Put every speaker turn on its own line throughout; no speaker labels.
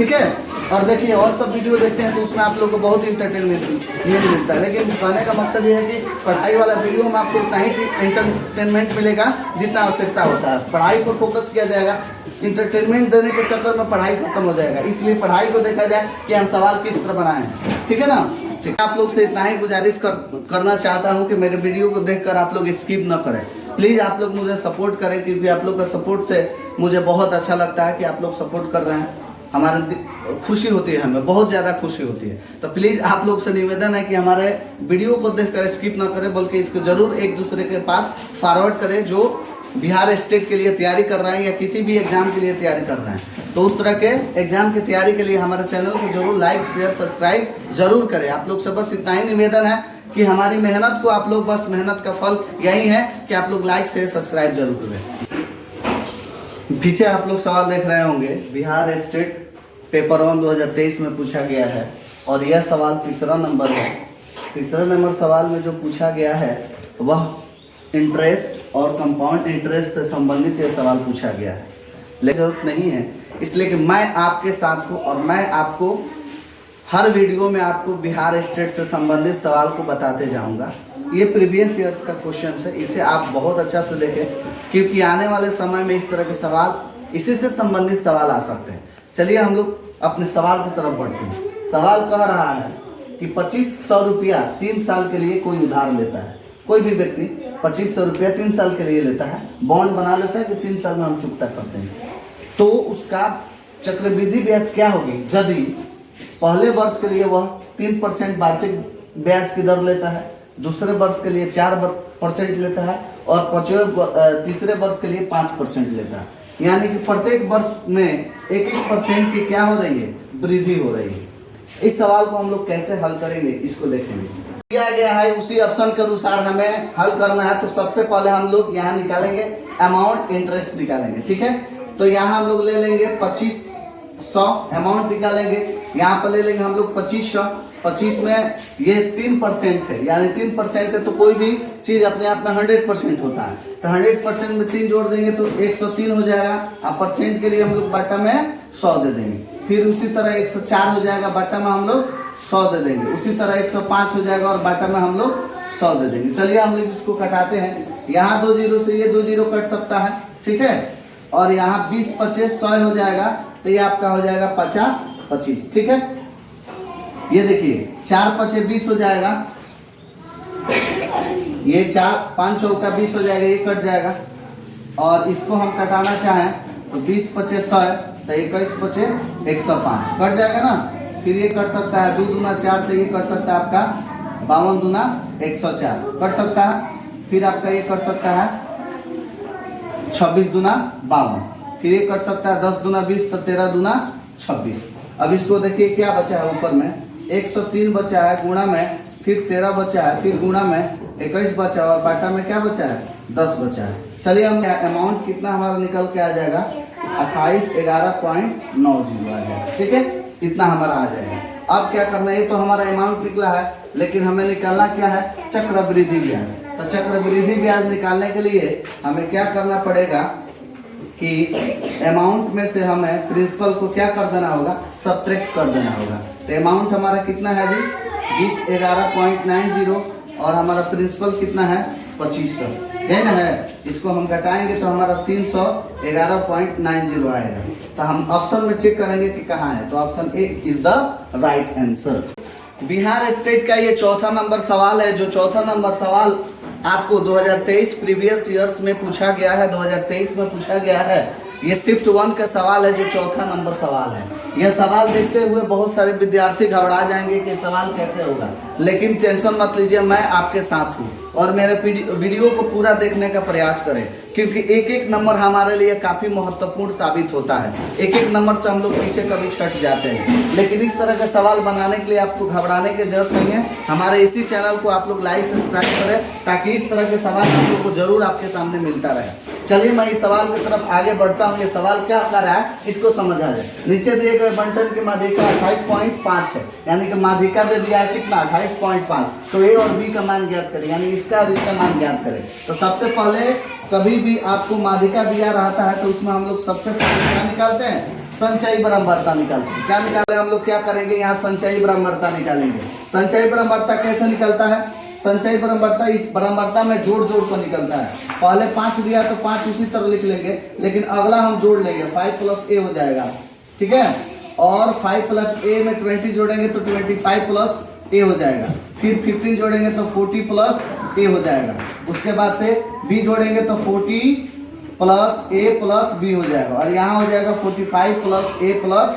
ठीक है। और देखिए और सब वीडियो देखते हैं तो उसमें आप लोग को बहुत इंटरटेनमेंट मिलता है, लेकिन कहने का मकसद ये है कि पढ़ाई वाला वीडियो में आपको उतना ही इंटरटेनमेंट मिलेगा जितना आवश्यकता होता है। पढ़ाई पर फोकस किया जाएगा, इंटरटेनमेंट देने के चक्कर में पढ़ाई खत्म हो जाएगा। इसलिए पढ़ाई को देखा जाए कि हम सवाल किस तरह बनाए हैं, ठीक है ना। ठीक, आप लोग से इतना ही गुजारिश करना चाहता हूँ कि मेरे वीडियो को देखकर आप लोग स्किप न करें। प्लीज़ आप लोग मुझे सपोर्ट करें, क्योंकि आप लोग का सपोर्ट से मुझे बहुत अच्छा लगता है कि आप लोग सपोर्ट कर रहे हैं। हमारे खुशी होती है, हमें बहुत ज़्यादा खुशी होती है। तो प्लीज़ आप लोग से निवेदन है कि हमारे वीडियो को देखकर स्किप ना करें, बल्कि इसको ज़रूर एक दूसरे के पास फॉरवर्ड करें जो बिहार स्टेट के लिए तैयारी कर रहे हैं या किसी भी एग्जाम के लिए तैयारी कर रहे हैं। तो उस तरह के एग्जाम की तैयारी के लिए हमारे चैनल को जरूर लाइक शेयर सब्सक्राइब जरूर करें। आप लोग से बस इतना ही निवेदन है कि हमारी मेहनत को आप लोग, बस मेहनत का फल यही है कि आप लोग लाइक शेयर सब्सक्राइब जरूर करें। पीछे आप लोग सवाल देख रहे होंगे, बिहार स्टेट पेपर 1 2023 में पूछा गया है और यह सवाल तीसरा नंबर है। तीसरा नंबर सवाल में जो पूछा गया है वह इंटरेस्ट और कंपाउंड इंटरेस्ट से संबंधित यह सवाल पूछा गया है। लेकिन जरूरत नहीं है, इसलिए कि मैं आपके साथ हूँ और मैं आपको हर वीडियो में आपको बिहार स्टेट से संबंधित सवाल को बताते जाऊंगा। ये प्रीवियस ईयर्स का क्वेश्चन है, इसे आप बहुत अच्छा से देखें, क्योंकि आने वाले समय में इस तरह के सवाल, इसी से संबंधित सवाल आ सकते हैं। चलिए हम लोग अपने सवाल की तरफ बढ़ते हैं। सवाल कह रहा है कि 2500 रुपया 3 साल के लिए कोई उधार लेता है। कोई भी व्यक्ति 2500 रुपया 3 साल के लिए लेता है, बॉन्ड बना लेता है कि 3 साल में हम चुकता करते हैं। तो उसका चक्रवृद्धि ब्याज क्या होगी यदि पहले वर्ष के लिए वह 3% वार्षिक ब्याज की दर लेता है, दूसरे वर्ष के लिए 4% लेता है और तीसरे वर्ष के लिए 5% लेता है। यानी कि प्रत्येक वर्ष में 1% की क्या हो रही है, वृद्धि हो रही है। इस सवाल को हम लोग कैसे हल करेंगे इसको देखेंगे। दिया गया है उसी ऑप्शन के अनुसार हमें हल करना है। तो सबसे पहले हम लोग यहाँ निकालेंगे अमाउंट इंटरेस्ट निकालेंगे, ठीक है। तो यहाँ हम लोग ले लेंगे 2500 अमाउंट निकालेंगे। यहाँ पर ले लेंगे हम लोग 2500। 25 में ये 3% है, यानी 3% है तो कोई भी चीज अपने आप में 100% होता है। तो 100% में 3 जोड़ देंगे तो 103 हो जाएगा। अब परसेंट के लिए हम लोग बटा में 100 दे देंगे। फिर उसी तरह 104 हो जाएगा, बटा में हम लोग 100 दे देंगे। उसी तरह 105 हो जाएगा और बटा में हम लोग 100 दे देंगे। चलिए हम लोग इसको कटाते हैं। यहाँ 2 जीरो से ये 2 जीरो कट सकता है, ठीक है। और यहाँ 20 25 100 हो जाएगा, तो ये आपका हो जाएगा 50 25, ठीक है। ये देखिए 4 5 20 हो जाएगा, ये 4 5 चौका 20 हो जाएगा, ये कट जाएगा। और इसको हम कटाना चाहें तो 20 25 100, तो 21 25 105 कट जाएगा ना। फिर ये कट सकता है 2 दूना 4, तो ये कट सकता है आपका 52 दूना 104 कट सकता है। फिर आपका ये कट सकता है 26 दूना 52, फिर ये कट सकता है 10 दूना 20, तो 13 दूना 26। अब इसको देखिए क्या बचा है, ऊपर में 103 बचा है, गुणा में फिर 13 बचा है, फिर गुणा में 21 बचा और बाटा में क्या बचा है 10 बचा है। चलिए हम अमाउंट कितना हमारा निकल के आ जाएगा 2811.90 आ जाएगा, ठीक है। इतना हमारा आ जाएगा। अब क्या करना है, ये तो हमारा अमाउंट निकला है, लेकिन हमें निकालना क्या है, चक्रवृद्धि ब्याज। तो चक्रवृद्धि ब्याज निकालने के लिए हमें क्या करना पड़ेगा कि अमाउंट में से हमें प्रिंसिपल को क्या कर देना होगा, सब्ट्रैक्ट कर देना होगा। तो अमाउंट हमारा कितना है जी 2011.90 और हमारा प्रिंसिपल कितना है 2500, है ना है। इसको हम घटाएंगे तो हमारा 311.90 आएगा। तो हम ऑप्शन में चेक करेंगे कि कहाँ है, तो option A is the right answer. Bihar state का ये चौथा नंबर सवाल है। जो चौथा नंबर सवाल आपको 2023 प्रीवियस ईयर्स में पूछा गया है, 2023 में पूछा गया है। ये शिफ्ट 1 का सवाल है, जो चौथा नंबर सवाल है। यह सवाल देखते हुए बहुत सारे विद्यार्थी घबरा जाएंगे कि सवाल कैसे होगा, लेकिन टेंशन मत लीजिए, मैं आपके साथ हूँ और मेरे वीडियो को पूरा देखने का प्रयास करें, क्योंकि एक एक नंबर हमारे लिए काफ़ी महत्वपूर्ण साबित होता है। एक एक नंबर से हम लोग पीछे कभी छट जाते हैं, लेकिन इस तरह का सवाल बनाने के लिए आपको घबराने की जरूरत नहीं है। हमारे इसी चैनल को आप लोग लाइक सब्सक्राइब करें, ताकि इस तरह के सवाल आप लोग को जरूर आपके सामने मिलता रहे। चलिए मैं इस सवाल की तरफ आगे बढ़ता हूँ। ये सवाल क्या कर रहा है इसको समझ आ जाए। नीचे दिए गए बंटन की माध्यिका 28.5 है, यानी कि माध्यिका दे दिया है कितना 28.5। तो ए और बी का मान ज्ञात करें, यानी इसका और इसका मान ज्ञात करें। तो सबसे पहले कभी भी आपको माध्यिका दिया रहता है तो उसमें हम लोग सबसे पहले क्या निकालते हैं, संचयी बराबरता निकालते हैं। क्या निकाले हम लोग, क्या करेंगे यहाँ संचयी बराबरता निकालेंगे। संचयी बराबरता कैसे निकलता है, संचयी बराबरता इस बराबरता में जोड़ जोड़ कर निकलता है। पहले 5 दिया तो 5 उसी तरह लिख लेंगे, लेकिन अगला हम जोड़ लेंगे, 5 प्लस ए हो जाएगा, ठीक है। और 5 प्लस ए में 20 जोड़ेंगे तो 25 प्लस ए हो जाएगा। फिर 15 जोड़ेंगे तो 40 प्लस ए हो जाएगा। उसके बाद से बी जोड़ेंगे तो 40 प्लस ए प्लस बी हो जाएगा, और यहाँ हो जाएगा 45 प्लस ए प्लस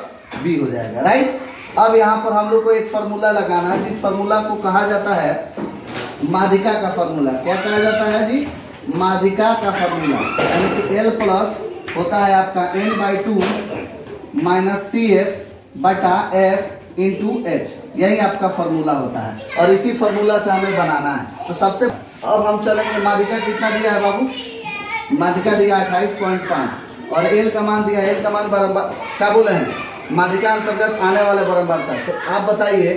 बी हो जाएगा, राइट। अब यहाँ पर हम लोग को एक फार्मूला लगाना है, जिस फार्मूला को कहा जाता है माध्यिका का फार्मूला। क्या कहा जाता है जी, माध्यिका का फार्मूला, यानी कि L प्लस होता है आपका n/2 माइनस CF बटा F इंटू H, यही आपका फार्मूला होता है, और इसी फार्मूला से हमें बनाना है। तो सबसे अब हम चलेंगे, माध्यिका कितना दिया है बाबू, माध्यिका दिया 28.5 और L का मान दिया, L का मान बराबर क्या बोले हैं, माध्यिका अंतर्गत आने वाले बराबरता। तो आप बताइए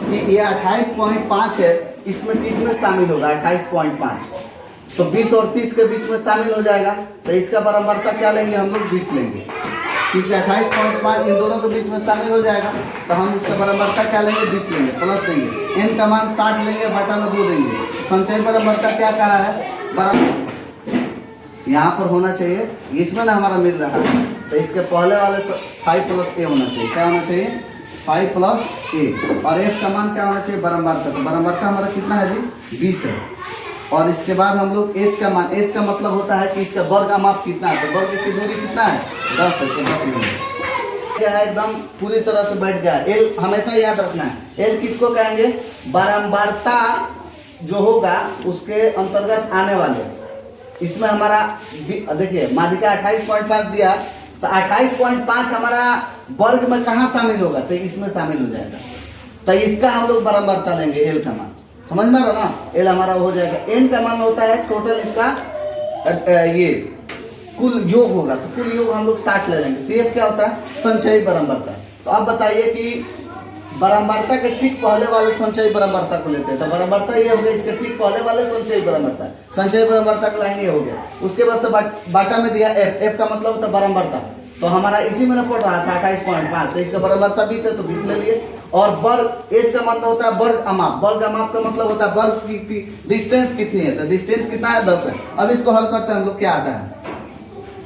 कि ये 28.5 है, इसमें किस में शामिल होगा 28.5, तो 20 और 30 के बीच में शामिल हो जाएगा। तो इसका बराबरता क्या लेंगे हम लोग, 20 लेंगे, क्योंकि 28.5 इन दोनों के बीच में शामिल हो जाएगा। तो हम उसका बराबरता क्या लेंगे, 20 लेंगे, प्लस देंगे, n का मान 60 लेंगे, बटा में 2 देंगे। संचय बराबरता क्या कहा है, बराबर यहाँ पर होना चाहिए, इसमें ना हमारा मिल रहा है, तो इसके पहले वाले 5 प्लस ए होना चाहिए। क्या होना चाहिए, 5 प्लस ए, और f का मान क्या होना चाहिए, बराबरता। तो बराबरता हमारा कितना है जी, 20 है। और इसके बाद हम लोग h का मान, h का मतलब होता है कि इसका वर्ग का माप कितना है, तो वर्ग की दूरी कितना है, 10 है, तो 10 लेंगे। क्या है, एकदम पूरी तरह से बैठ गया। l हमेशा याद रखना है, l किसको कहेंगे, बराबरता जो होगा उसके अंतर्गत आने वाले। इसमें हमारा देखिए माध्यिका 28.5 दिया, तो 28.5 हमारा वर्ग में कहाँ शामिल होगा, तो इसमें शामिल हो जाएगा। तो इसका हम लोग बराबरता लेंगे, एल का मान, समझ में आ रहा ना, एल हमारा हो जाएगा। एन का मान होता है टोटल इसका ये कुल योग होगा, तो कुल योग हम लोग 60 ले लेंगे। CF क्या होता है, संचयी बराबरता। तो आप बताइए कि बराबरता के ठीक पहले वाले संचयी बराबरता को लेते हैं, तो बराबरता ये हो गया, इसके ठीक पहले वाले संचयी बराबरता, संचयी बराबरता को लाएंगे, हो गया। उसके बाद से बाटा में दिया f का मतलब होता है बराबरता, तो हमारा इसी में पड़ रहा था 28.5, तो इसका बराबरता 20 है, तो 20 ले लिए। और वर्ग, एज का मतलब होता है वर्ग अमाप, वर्ग अमाप का मतलब होता है वर्ग की डिस्टेंस कितनी है, तो डिस्टेंस कितना है, 10 है। अब इसको हल करते हैं हम लोग, क्या आता है,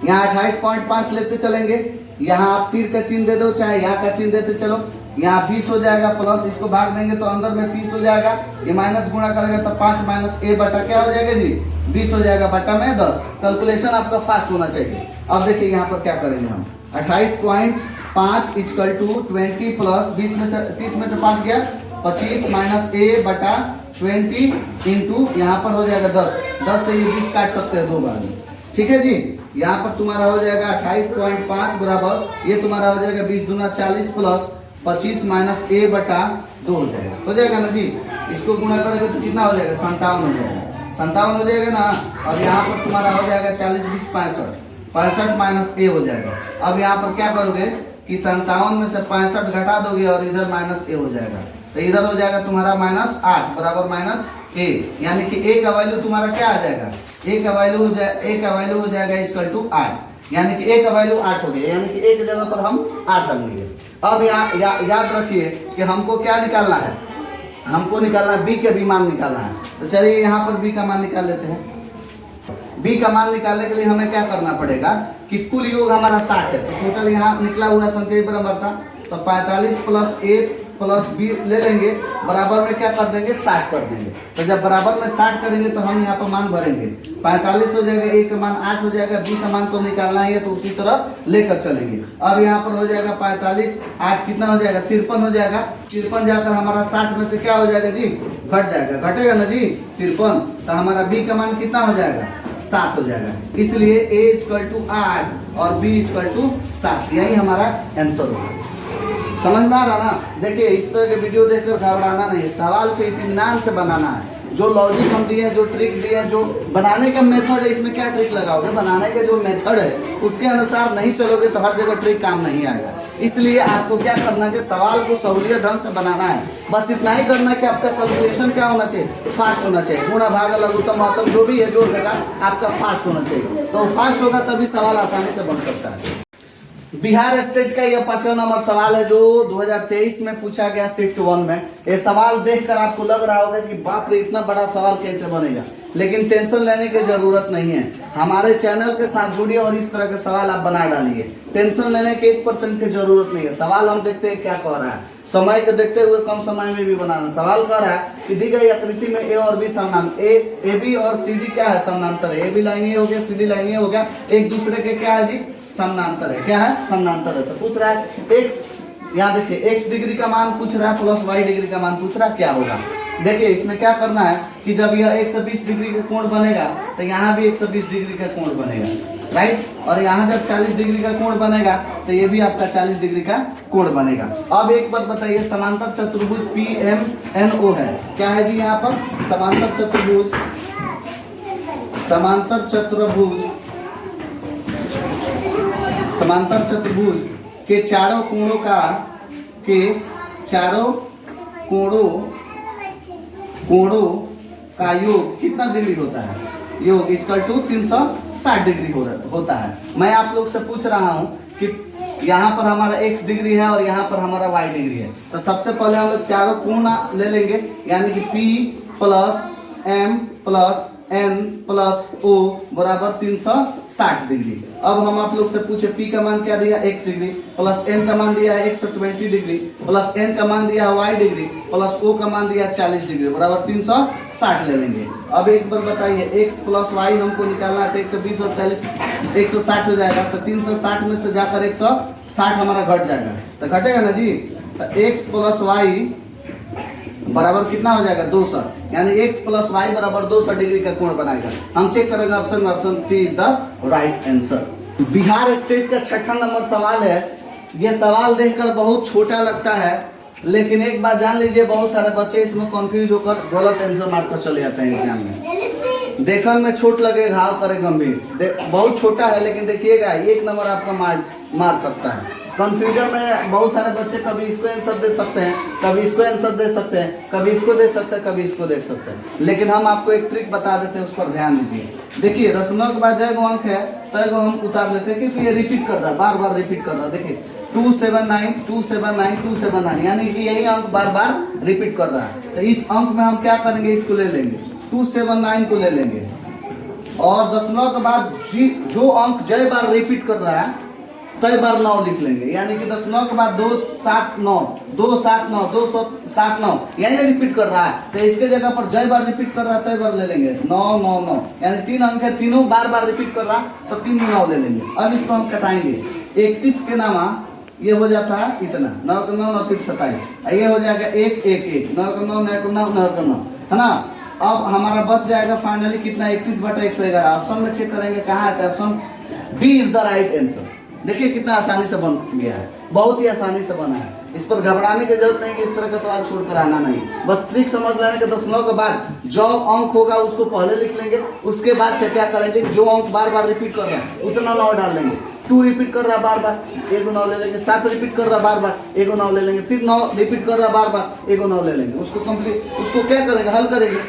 यहाँ 28.5 लेते चलेंगे, यहाँ आप तीर का चिन्ह दे दो, चाहे यहाँ का चिन्ह देते चलो, यहाँ 20 हो जाएगा, प्लस इसको भाग देंगे तो अंदर में 30 हो जाएगा, ये माइनस गुणा करेगा तो 5 माइनस ए बटा क्या हो जाएगा जी, 20 हो जाएगा, बटा में 10। कैलकुलेशन आपका फास्ट होना चाहिए। अब देखिए यहाँ पर क्या करेंगे हम, 28.5 इक्वल टू 20 प्लस 20 में से 30 में से 5 गया 25 माइनस ए बटा 20 इंटू यहाँ पर हो जाएगा 10 से ये 20 काट सकते हैं 2 बार में, ठीक है जी। यहाँ पर तुम्हारा हो जाएगा 28.5 बराबर ये तुम्हारा हो जाएगा 20 दूना 40 प्लस 25 माइनस ए बटा 2 हो जाएगा ना जी। इसको गुणा करोगे तो कितना हो जाएगा, 57 हो जाएगा, 57 हो जाएगा ना। और यहाँ पर तुम्हारा हो जाएगा 40 20 65 माइनस ए हो जाएगा। अब यहाँ पर क्या करोगे कि 57 में से 65 घटा दोगे और इधर माइनस ए हो जाएगा, तो इधर हो जाएगा तुम्हारा -8 बराबर माइनस ए, यानी कि ए का वैल्यू तुम्हारा क्या आ जाएगा, ए का वैल्यू हो जाएगा इक्वल टू 8, यानी कि ए का वैल्यू 8 हो गया, यानी कि ए की जगह पर हम 8 रखेंगे। अब याद रखिए कि हमको क्या निकालना है, हमको निकालना है बी के भी मान निकालना है। तो चलिए यहाँ पर बी का मान निकाल लेते हैं। बी का मान निकालने के लिए हमें क्या करना पड़ेगा कि कुल योग हमारा 60 है, तो टोटल यहाँ निकला हुआ संचय बराबरता, तो 45 प्लस ए प्लस बी ले लेंगे, बराबर में क्या कर देंगे 60 कर देंगे। तो जब बराबर में 60 करेंगे तो हम यहाँ पर मान भरेंगे, 45 हो जाएगा, ए का मान 8 हो जाएगा, बी का मान तो निकालना ही है, तो उसी तरह लेकर चलेंगे। अब यहाँ पर हो जाएगा 45 8 कितना हो जाएगा 53 हो जाएगा, 53 जाकर हमारा 60 में से क्या हो जाएगा जी, घट जाएगा, घटेगा ना जी 53, तो हमारा बी का मान कितना हो जाएगा 7 हो जाएगा। इसलिए ए इक्वल टू 8 और बी इक्वल टू 7, यही हमारा आंसर होगा। समझ में आ रहा ना। देखिए इस तरह के वीडियो देखकर घबराना नहीं, सवाल को इत्मीनान से बनाना है। जो लॉजिक हम दिए हैं, जो ट्रिक दिए हैं, जो बनाने का मेथड है, इसमें क्या ट्रिक लगाओगे, बनाने का जो मेथड है उसके अनुसार नहीं चलोगे तो हर जगह ट्रिक काम नहीं आएगा। इसलिए आपको क्या करना है कि सवाल को सहूलियत ढंग से बनाना है, बस इतना ही करना है कि आपका कैलकुलेशन क्या होना चाहिए, फास्ट होना चाहिए। गुणा भाग लघुत्तम महत्तम जो भी है जोड़ देगा आपका फास्ट होना चाहिए, तो फास्ट होगा तभी सवाल आसानी से बन सकता है। बिहार स्टेट का यह 5वां नंबर सवाल है जो 2023 में पूछा गया शिफ्ट 1 में। ये सवाल देखकर आपको लग रहा होगा कि बाप रे इतना बड़ा सवाल कैसे बनेगा, लेकिन टेंशन लेने की जरूरत नहीं है। हमारे चैनल के साथ जुड़िए और इस तरह के सवाल आप बना डालिए। टेंशन लेने की 1% की जरूरत नहीं है। सवाल हम देखते हैं क्या कह रहा है, समय को देखते हुए कम समय में भी बनाना। सवाल कह रहा है कि दी गई आकृति में ए और बी समानांतर, ए बी और सी डी क्या है, समानांतर है। ए बी लाइन ये हो गया, सी डी लाइन ये हो गया, एक दूसरे के क्या है जी, समानांतर है। क्या है, समानांतर है। तो पूछ रहा है एक्स, यहाँ देखिए एक्स डिग्री का मान पूछ रहा है प्लस वाई डिग्री का मान पूछ रहा है, क्या होगा। देखिए इसमें क्या करना है कि जब यह 120 डिग्री का कोण बनेगा तो यहाँ भी 120 डिग्री का कोण बनेगा, राइट। और यहाँ जब 40 डिग्री का कोण बनेगा तो ये भी आपका 40 डिग्री का कोण बनेगा। अब एक बात बताइए, समांतर चतुर्भुज PMNO है, क्या है जी यहाँ पर, समांतर चतुर्भुज, समांतर चतुर्भुज, समांतर चतुर्भुज के चारों कोणों का, के चारों कोणों का योग कितना डिग्री होता है, योग इक्वल टू 360 डिग्री होता है। मैं आप लोग से पूछ रहा हूं कि यहाँ पर हमारा x डिग्री है और यहाँ पर हमारा y डिग्री है। तो सबसे पहले हम लोग चारों कोण ले लेंगे, यानी कि P plus M plus N plus O बराबर 360 डिग्री। अब हम आप लोग से पूछे P का मान क्या दिया, x डिग्री, प्लस M का मान दिया है 120 डिग्री, प्लस N का मान दिया है y डिग्री, प्लस O का मान दिया 40 डिग्री बराबर 360 ले लेंगे। अब एक बार बताइए x प्लस y हमको निकालना है तो 120 और 40 160 हो जाएगा। तो 360 में से जाकर 160 हमारा घट जाएगा, तो घटेगा ना जी। तो x प्लस y बराबर कितना हो जाएगा, 200, यानी x प्लस वाई बराबर 200 डिग्री का कोण बनाएगा। हम चेक करेंगे ऑप्शन में, option C is the right answer. Bihar state का 6वां नंबर सवाल है। यह सवाल देखकर बहुत छोटा लगता है, लेकिन एक बात जान लीजिए, बहुत सारे बच्चे इसमें कंफ्यूज होकर गलत आंसर मार कर चले जाते हैं एग्जाम में। देखने में छोट लगे घाव करे गंभीर, बहुत छोटा है, लेकिन देखिएगा 1 नंबर आपका मार सकता है। कंफ्यूजन में बहुत सारे बच्चे कभी इसको आंसर दे सकते हैं, कभी इसको आंसर दे सकते हैं, कभी इसको दे सकते हैं, कभी इसको दे सकते हैं। लेकिन हम आपको एक ट्रिक बता देते हैं, उस पर ध्यान दीजिए। देखिए दशमलव के बाद जय अंक है तय को हम उतार लेते हैं, क्योंकि ये रिपीट कर रहा है, बार बार रिपीट कर रहा है। देखिए 279 279 279, यानी कि यही अंक बार बार रिपीट कर रहा है। तो इस अंक में हम क्या करेंगे, इसको ले लेंगे, 279 को ले लेंगे, और दशमलव के बाद जो अंक जय बार रिपीट कर रहा है तय बार 9 लिख लेंगे, यानी कि दशमलव के बाद 279 279 279, यही रिपीट कर रहा है। तो इसके जगह पर जय बार रिपीट कर रहा है तय बार ले लेंगे 999, यानी 3 अंक है, तीनों बार बार रिपीट कर रहा है, तो 3 9 ले लेंगे। अब इसको हम कटाएंगे, 31 के नामा ये हो जाता है इतना, 9 के 9 9 3 27, ये हो जाएगा 1 1 1, 9 के 9 9 के 9 9 के 9, है ना। अब हमारा बच जाएगा फाइनली कितना, 31/111। ऑप्शन में चेक करेंगे कहाँ है, option D is the right answer. देखिए कितना आसानी से बन गया है, बहुत ही आसानी से बना है। इस पर घबराने की जरूरत नहीं कि इस तरह का सवाल छोड़कर आना नहीं, बस ट्रिक समझ लेने के दशमलव के बाद जो अंक होगा उसको पहले लिख लेंगे, उसके बाद से क्या करेंगे, जो अंक बार बार रिपीट कर रहा है उतना 9 डाल लेंगे। 2 रिपीट कर रहा है बार बार, 1 9 ले लेंगे। 7 रिपीट कर रहा है बार बार, 1 9 ले लेंगे। फिर 9 रिपीट कर रहा है बार बार, 1 9 ले लेंगे। उसको कंप्लीट, उसको क्या करेंगे, हल करेंगे,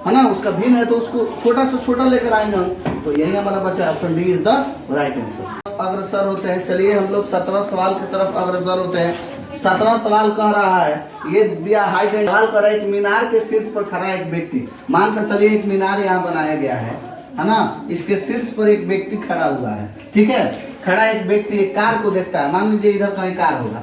है ना। उसका भिन्न है तो उसको छोटा से छोटा लेकर आएंगे हम। तो यही हमारा बचा, option D is the right answer. अग्रसर होते हैं, चलिए हम लोग 7वां सवाल की तरफ अग्रसर होते हैं। 7वां सवाल कह रहा है, ये दिया हाइट एंड सवाल कर रहा है, एक मीनार के शीर्ष पर खड़ा एक व्यक्ति, मानकर चलिए एक मीनार यहाँ बनाया गया है ना। इसके शीर्ष पर एक व्यक्ति खड़ा हुआ है, ठीक है। खड़ा एक व्यक्ति एक कार को देखता है, मान लीजिए इधर कहीं कार होगा,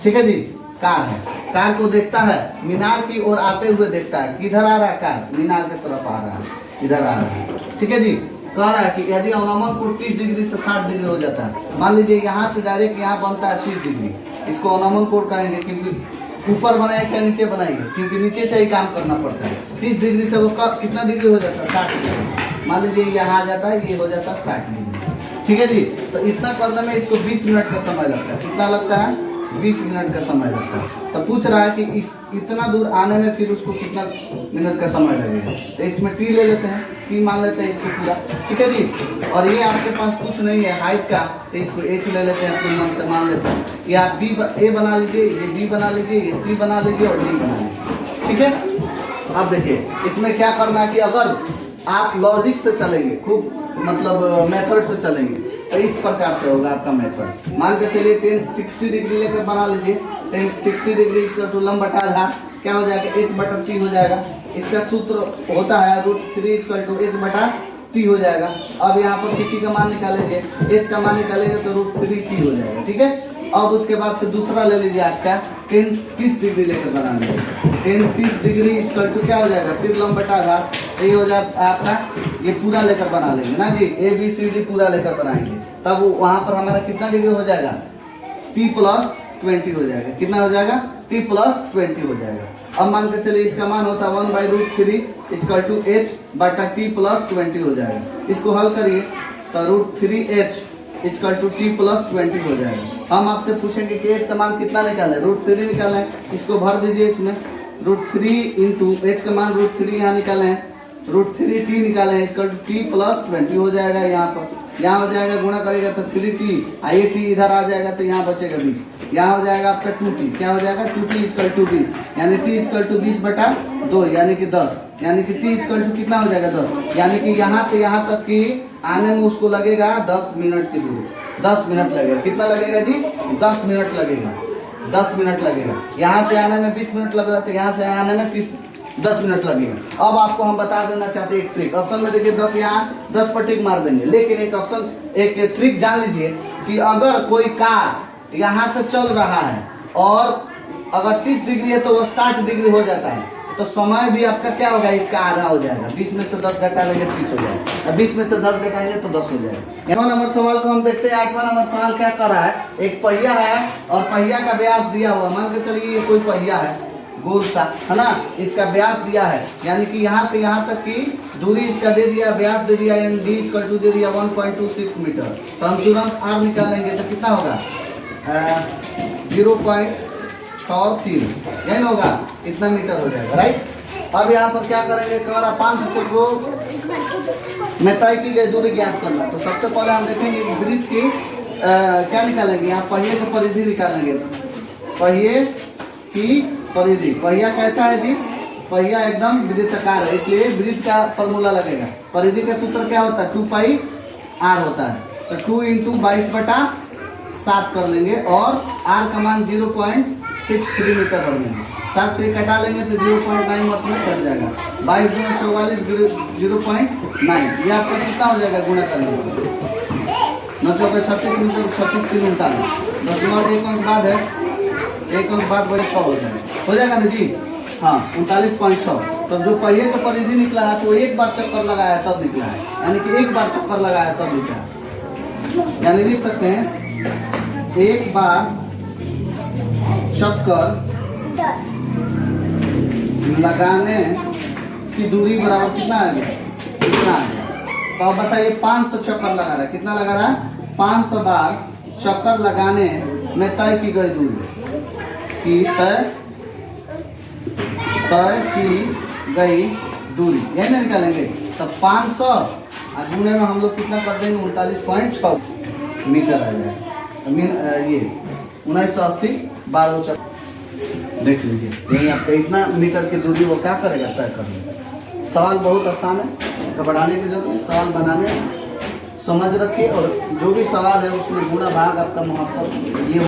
ठीक है जी, कार है, कार को देखता है, मीनार की ओर आते हुए देखता है। किधर आ रहा है कार, मीनार की तरफ आ रहा है, इधर आ रहा है, ठीक है जी। कह रहा है कि यदि अवनमन कोण 30 डिग्री से 60 डिग्री हो जाता है, मान लीजिए यहाँ से डायरेक्ट यहाँ बनता है 30 डिग्री, इसको अवनमन कोण कहेंगे, क्योंकि ऊपर बनाए चाहे नीचे बनाएंगे, क्योंकि नीचे से ही काम करना पड़ता है। 30 डिग्री से वो कितना डिग्री हो जाता है, 60 डिग्री। मान लीजिए यहाँ आ जाता है, ये हो जाता है 60 डिग्री, ठीक है जी। तो इतना करने में इसको 20 मिनट का समय लगता है। कितना लगता है, 20 मिनट का समय लगता है। तो पूछ रहा है कि इस इतना दूर आने में फिर उसको कितना मिनट का समय लगेगा। तो इसमें टी ले लेते हैं, टी मान लेते हैं इसको पूरा, ठीक है जी। और ये आपके पास कुछ नहीं है हाइट का, तो इसको एच ले लेते हैं, अपने मन से मान लेते हैं। ये आप बी ए बना लीजिए, ये बी बना लीजिए, ये सी बना लीजिए और डी बना लीजिए, ठीक है। अब देखिए इसमें क्या करना है कि अगर आप लॉजिक से चलेंगे, खूब मतलब मेथड से चलेंगे, तो इस प्रकार से होगा आपका मेथड। मान के चलिए 1060 डिग्री लेकर बना लीजिए। 1060 डिग्री इक्वल टू लंब बटा आधार क्या हो जाएगा, h बटा t हो जाएगा। इसका सूत्र होता है √3 इक्वल टू h बटा t हो जाएगा। अब यहाँ पर किसी का मान निकाल लीजिए, h का मान निकालेंगे तो √3t हो जाएगा, ठीक है। अब उसके बाद से दूसरा ले लीजिए आपका 1030 डिग्री लेकर बना लीजिए। 1030 डिग्री इक्वल टू क्या हो जाएगा, फिर लंब बटा आधार, ये हो जाएगा आपका, ये पूरा लेकर बना लेंगे ना जी, ABCD पूरा लेकर बनाएंगे, तब वहाँ पर हमारा कितना डिग्री हो जाएगा, t+20 हो जाएगा। कितना हो जाएगा, t+20 हो जाएगा। अब मान के चलिए इसका मान होता है 1/√3 इक्वल टू h बटा t+20 हो जाएगा। इसको हल करिए तो √3h इक्वल टू t+20 हो जाएगा। हम आपसे पूछेंगे कि h का मान कितना निकालें, √3 निकालें, इसको भर दीजिए इसमें, √3 इंटू h का मान √3 यहाँ निकालें, √3t निकालें इक्वल टू t+20 हो जाएगा। यहाँ हो जाएगा गुणा करेगा तो 3t, आइए t इधर आ जाएगा तो यहाँ बचेगा 20, यहाँ हो जाएगा आपका 2t, क्या हो जाएगा 2t इक्वल टू 20, यानी t इक्वल टू 20 बटा 2 यानी कि 10, यानी कि t इक्वल टू कितना हो जाएगा 10, यानी कि यहाँ से यहाँ तक की आने में उसको लगेगा 10 मिनट की दूरी, 10 मिनट लगेगा। कितना लगेगा जी, 10 मिनट लगेगा, 10 मिनट लगेगा। यहाँ से आने में 20 मिनट लग रहा है, यहाँ से आने में 10 मिनट लगेगा। अब आपको हम बता देना चाहते हैं एक ट्रिक, ऑप्शन में देखिए 10, यहाँ 10 पर टिक मार देंगे, लेकिन एक ऑप्शन एक ट्रिक जान लीजिए कि अगर कोई कार यहाँ से चल रहा है और अगर 30 डिग्री है तो वो 60 डिग्री हो जाता है, तो समय भी आपका क्या होगा, इसका आधा हो जाएगा। 20 में से 10 घटा लेंगे 30 हो जाएगा, 20 में से 10 घटाएंगे तो 10 हो जाएगा। 8वां नंबर सवाल को हम देखते हैं। 8वां नंबर सवाल क्या कर रहा है, एक पहिया है और पहिया का व्यास दिया हुआ, मान के चलिए ये कोई पहिया है गोल सा, है ना, इसका व्यास दिया है, यानी कि यहाँ से यहाँ तक की दूरी इसका दे दिया, व्यास दे दिया, यानी d इक्वल टू दे दिया 1.26 मीटर। तो हम तुरंत r निकाल लेंगे तो कितना होगा 0.63, यही होगा, इतना मीटर हो जाएगा, राइट। अब यहाँ पर क्या करेंगे, हमारा 500 चक्रों में तय की गई दूरी ज्ञात करना। तो सबसे पहले हम देखेंगे वृत्त की क्या निकालेंगे, यहाँ पहिए की परिधि निकालेंगे, पहिए की परिधि। पहिया कैसा है जी, पहिया एकदम वृत्ताकार है, इसलिए वृत्त का फॉर्मूला लगेगा। परिधि का सूत्र क्या होता है, 2πr होता है, तो 2 इंटू 22/7 कर लेंगे और r का मान 0.63 मीटर कर लेंगे। 7 से कटा लेंगे तो 0.9 मतलब कट जाएगा, 22 × 44 0.9, ये आपका कितना हो जाएगा, गुणा कर लेंगे 9 × 36 मीटर, 36 × 3 39, 10 एक अंक बाद है, एक अंक बाद वही 6 हो जाएगा ना जी, हाँ 39.6। तो जो पहिए का परिधि निकला है तो एक बार चक्कर लगाया तब निकला है, यानी कि एक बार चक्कर लगाया तब निकला है, यानी लिख सकते हैं एक बार चक्कर लगाने की दूरी बराबर कितना आ गया, कितना आ गया। तो अब बताइए 500 चक्कर लगा रहा है, कितना लगा रहा है, 500 बार चक्कर लगाने में तय की गई दूरी की तय की गई दूरी, यही ना निकालेंगे। तब 500 गुणे में हम लोग कितना कर देंगे, 39.6 मीटर आ जाएगा। ये 1980 बार वो चक्कर देख लीजिए, यही आपको इतना मीटर की दूरी वो क्या करेगा, तय कर लेगा। सवाल बहुत आसान है, घबराने की जरूरत नहीं, सवाल बनाने समझ रखिए, और जो भी सवाल है उसमें गुणा भाग आपका महत्व ये